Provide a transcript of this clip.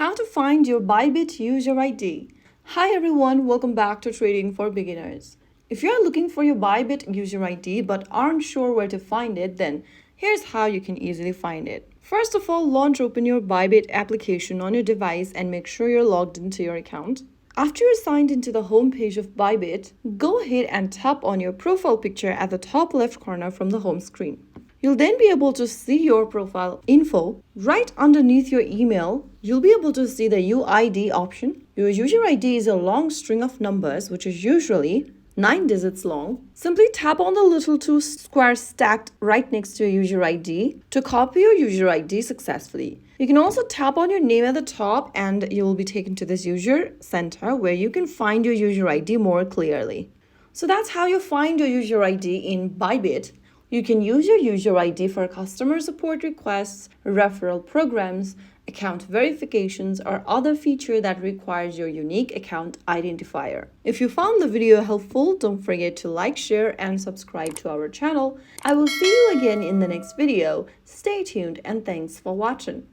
How to find your Bybit user ID. Hi everyone, welcome back to Trading for Beginners. If you are looking for your Bybit user ID but aren't sure where to find it, then here's how you can easily find it. First of all, open your Bybit application on your device and make sure you're logged into your account. After you're signed into the home page of Bybit, go ahead and tap on your profile picture at the top left corner from the home screen. You'll then be able to see your profile info. Right underneath your email, you'll be able to see the UID option. Your user ID is a long string of numbers, which is usually 9 digits long. Simply tap on the little two squares stacked right next to your user ID to copy your user ID successfully. You can also tap on your name at the top and you will be taken to this user center where you can find your user ID more clearly. So that's how you find your user ID in Bybit. You can use your user ID for customer support requests, referral programs, account verifications, or other feature that requires your unique account identifier. If you found the video helpful, don't forget to like, share, and subscribe to our channel. I will see you again in the next video. Stay tuned and thanks for watching.